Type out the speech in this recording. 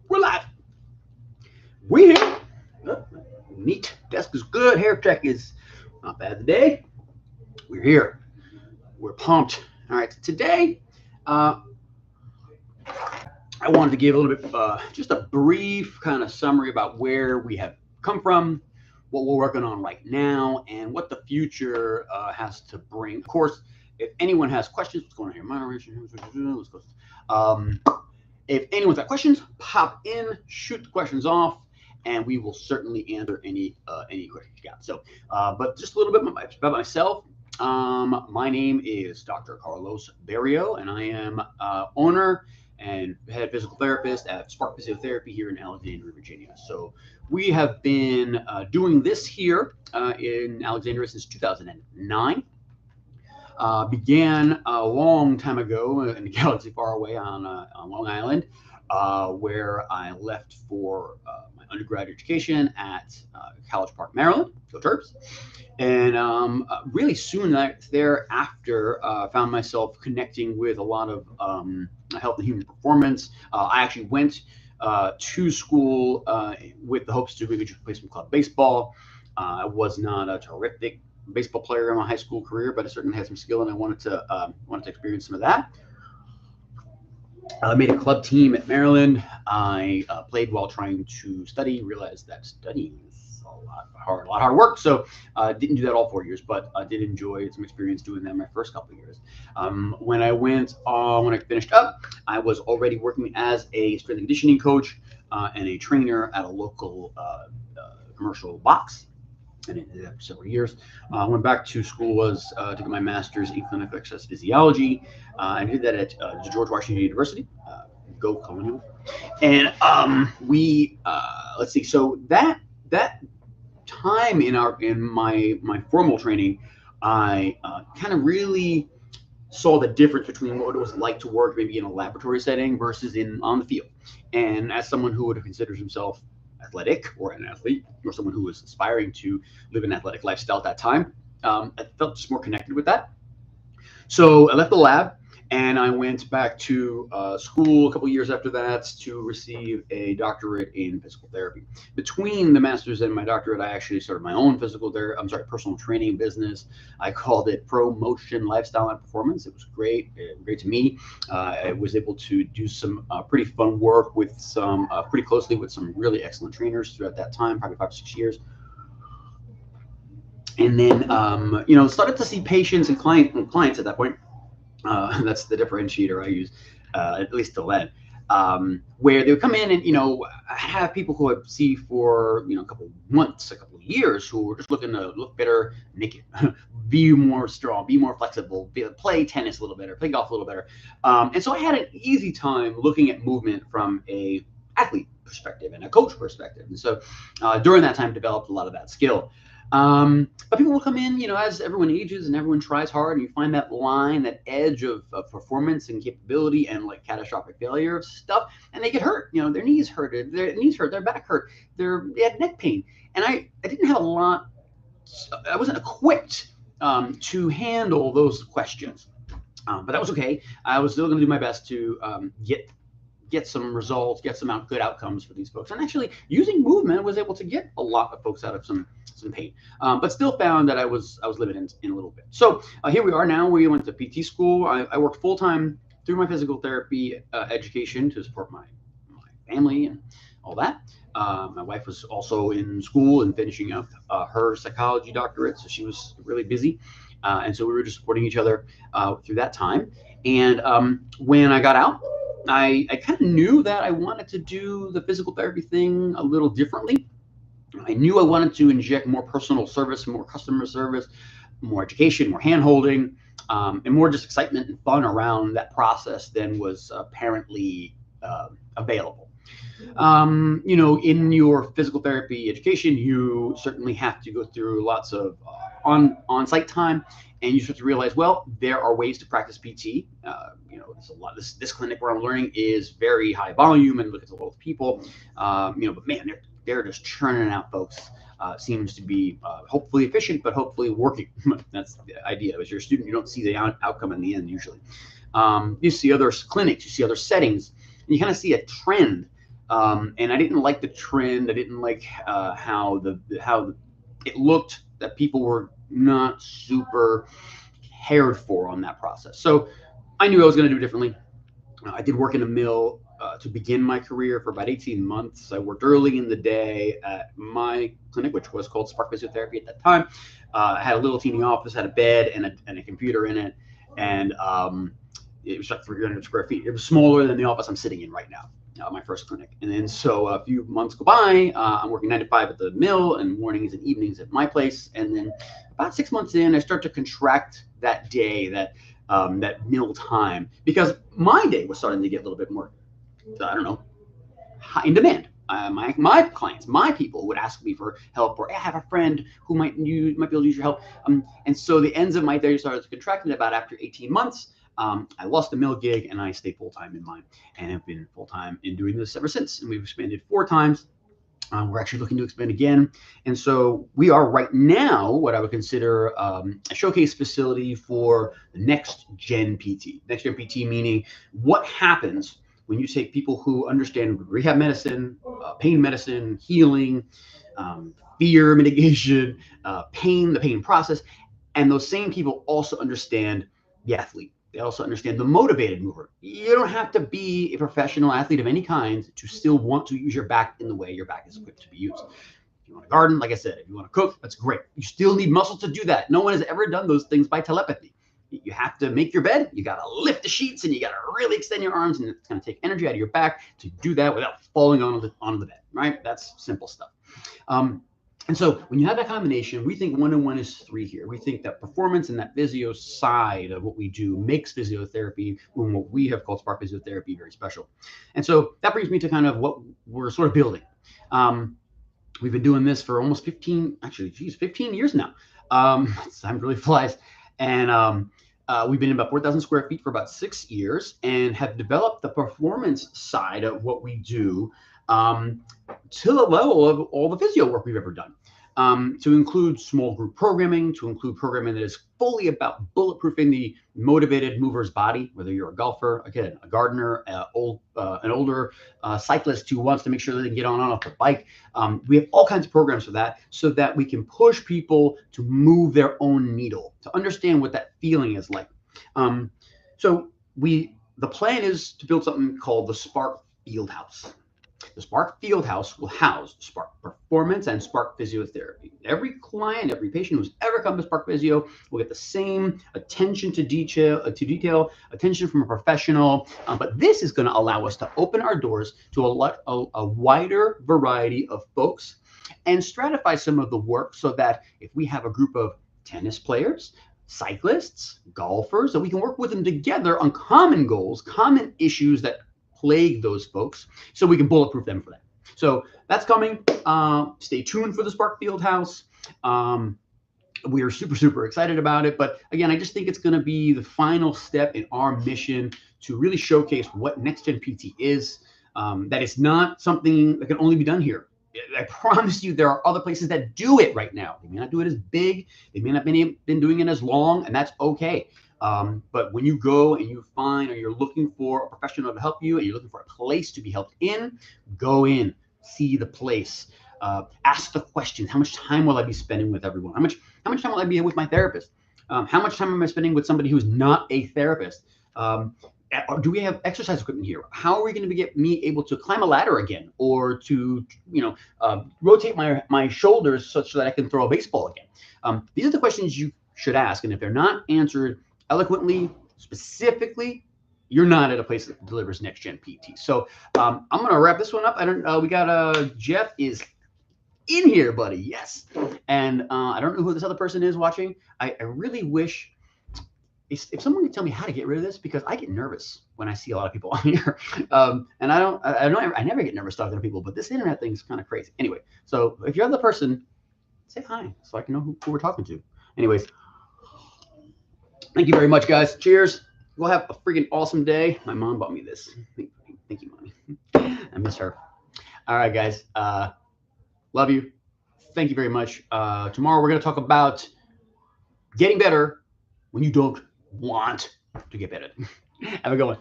We're live. We here. Oh, neat. Desk is good. Hair check is not bad today. We're here. We're pumped. All right. Today, uh, I wanted to give a little bit, just a brief kind of summary about where we have come from, what we're working on right now, and what the future has to bring. Of course, if anyone has questions, what's going on here? Moderation. Let's go. Um, If anyone's got questions, pop in, shoot the questions off, and we will certainly answer any questions you got. So, but just a little bit about myself. My name is Dr. Carlos Barrio, and I am owner and head physical therapist at Spark Physiotherapy here in Alexandria, Virginia. So we have been doing this here in Alexandria since 2009. Began a long time ago in a galaxy far away on Long Island, where I left for my undergrad education at College Park, Maryland. Go Terps! And really soon thereafter, found myself connecting with a lot of health and human performance. I actually went to school with the hopes to maybe just play some club baseball. I was not a terrific baseball player in my high school career, but I certainly had some skill, and I wanted to experience some of that. I made a club team at Maryland. I played while trying to study. Realized that studying is a lot hard work. So didn't do that all 4 years, but I did enjoy some experience doing that my first couple of years. When I finished up, I was already working as a strength and conditioning coach and a trainer at a local commercial box. And it did that for several years. Went back to school to get my master's in clinical exercise physiology. I did that at George Washington University. Go Colonial. And let's see. So that time in my formal training, I kind of really saw the difference between what it was like to work maybe in a laboratory setting versus on the field. And as someone who would have considered himself athletic or an athlete or someone who was aspiring to live an athletic lifestyle at that time, I felt just more connected with that. So I left the lab and I went back to school a couple years after that to receive a doctorate in physical therapy. Between the master's and my doctorate, I actually started my own personal training business. I called it Pro Motion Lifestyle and Performance. It was great, great to me. I was able to do some pretty fun work with pretty closely with some really excellent trainers throughout that time, probably 5 or 6 years. And then, started to see patients and clients at that point. That's the differentiator I use, at least till then, where they would come in and, have people who I see for, a couple of months, a couple of years, who were just looking to look better naked, be more strong, be more flexible, play tennis a little better, play golf a little better. And so I had an easy time looking at movement from a athlete perspective and a coach perspective. And so during that time, developed a lot of that skill. But people will come in, as everyone ages and everyone tries hard, and you find that line, that edge of performance and capability and like catastrophic failure of stuff, and they get hurt. Their knees hurt, their back hurt, they had neck pain, and I didn't have a lot. I wasn't equipped to handle those questions, but that was okay. I was still going to do my best to get some results, get some good outcomes for these folks. And actually, using movement, I was able to get a lot of folks out of some pain, but still found that I was limited in a little bit. So here we are now. We went to PT school. I worked full time through my physical therapy education to support my family and all that. My wife was also in school and finishing up her psychology doctorate, so she was really busy. And so we were just supporting each other through that time. And when I got out, I kind of knew that I wanted to do the physical therapy thing a little differently. I knew I wanted to inject more personal service, more customer service, more education, more hand-holding, and more just excitement and fun around that process than was apparently available. In your physical therapy education, you certainly have to go through lots of on-site time, and you start to realize, well, there are ways to practice PT. There's a lot. This clinic where I'm learning is very high volume and look at a lot of people. But man, they're just churning out folks. Seems to be hopefully efficient, but hopefully working. That's the idea. As you're a student, you don't see the outcome in the end usually. You see other clinics, you see other settings, and you kind of see a trend And I didn't like the trend. I didn't like how it looked, that people were not super cared for on that process. So I knew I was going to do it differently. I did work in a mill to begin my career for about 18 months. I worked early in the day at my clinic, which was called Spark Physiotherapy at that time. I had a little teeny office, had a bed and a computer in it, and it was like 300 square feet. It was smaller than the office I'm sitting in right now, my first clinic. And then so a few months go by, I'm working 9 to 5 at the mill and mornings and evenings at my place. And then about 6 months in, I start to contract that day, that mill time, because my day was starting to get a little bit more, I don't know, high in demand. My clients, my people would ask me for help, or I have a friend who might be able to use your help. And so the ends of my day started to contract. About after 18 months, I lost the mill gig and I stayed full-time in mine, and have been full-time in doing this ever since. And we've expanded 4 times. We're actually looking to expand again. And so we are right now what I would consider a showcase facility for the next gen PT. Next gen PT meaning what happens when you take people who understand rehab medicine, pain medicine, healing, fear mitigation, the pain process, and those same people also understand the athlete. They also understand the motivated mover. You don't have to be a professional athlete of any kind to still want to use your back in the way your back is equipped to be used. If you want to garden, like I said, if you want to cook, that's great. You still need muscle to do that. No one has ever done those things by telepathy. You have to make your bed. You got to lift the sheets, and you got to really extend your arms, and it's going to take energy out of your back to do that without falling onto the bed, right? That's simple stuff. And so when you have that combination, we think 1 and 1 is 3 here. We think that performance and that physio side of what we do makes physiotherapy, what we have called Spark Physiotherapy, very special. And so that brings me to kind of what we're sort of building. We've been doing this for almost 15 years now. Time really flies. And we've been in about 4,000 square feet for about 6 years, and have developed the performance side of what we do to the level of all the physio work we've ever done, to include small group programming, to include programming that is fully about bulletproofing the motivated mover's body, whether you're a golfer, again, a gardener, an older cyclist who wants to make sure that they can get on and off the bike. We have all kinds of programs for that, so that we can push people to move their own needle, to understand what that feeling is like. So the plan is to build something called the Spark Fieldhouse. The Spark Fieldhouse will house Spark Performance and Spark Physiotherapy. Every client, every patient who's ever come to Spark Physio will get the same attention to detail, attention from a professional. But this is going to allow us to open our doors to a wider variety of folks, and stratify some of the work, so that if we have a group of tennis players, cyclists, golfers, that we can work with them together on common goals, common issues that plague those folks, so we can bulletproof them for that. So that's coming. Stay tuned for the Spark Fieldhouse. We are super, super excited about it. But again, I just think it's going to be the final step in our mission to really showcase what Next Gen PT is. That it's not something that can only be done here. I promise you, there are other places that do it right now. They may not do it as big. They may not have been doing it as long, and that's okay. But when you go and you find, or you're looking for a professional to help you, and you're looking for a place to be helped in, go in, see the place, ask the questions. How much time will I be spending with everyone? How much time will I be with my therapist? How much time am I spending with somebody who's not a therapist? Do we have exercise equipment here? How are we going to get me able to climb a ladder again, or to rotate my shoulders such that I can throw a baseball again? These are the questions you should ask, and if they're not answered eloquently, specifically, you're not at a place that delivers Next Gen PT. So I'm going to wrap this one up. We got Jeff is in here, buddy. Yes. And I don't know who this other person is watching. I really wish if someone could tell me how to get rid of this, because I get nervous when I see a lot of people on here. And I never get nervous talking to people, but this internet thing is kind of crazy. Anyway, so if you're the other person, say hi so I can know who we're talking to. Anyways, thank you very much, guys. Cheers. We'll have a freaking awesome day. My mom bought me this. Thank you, Mommy. I miss her. All right, guys. Love you. Thank you very much. Tomorrow we're going to talk about getting better when you don't want to get better. Have a good one.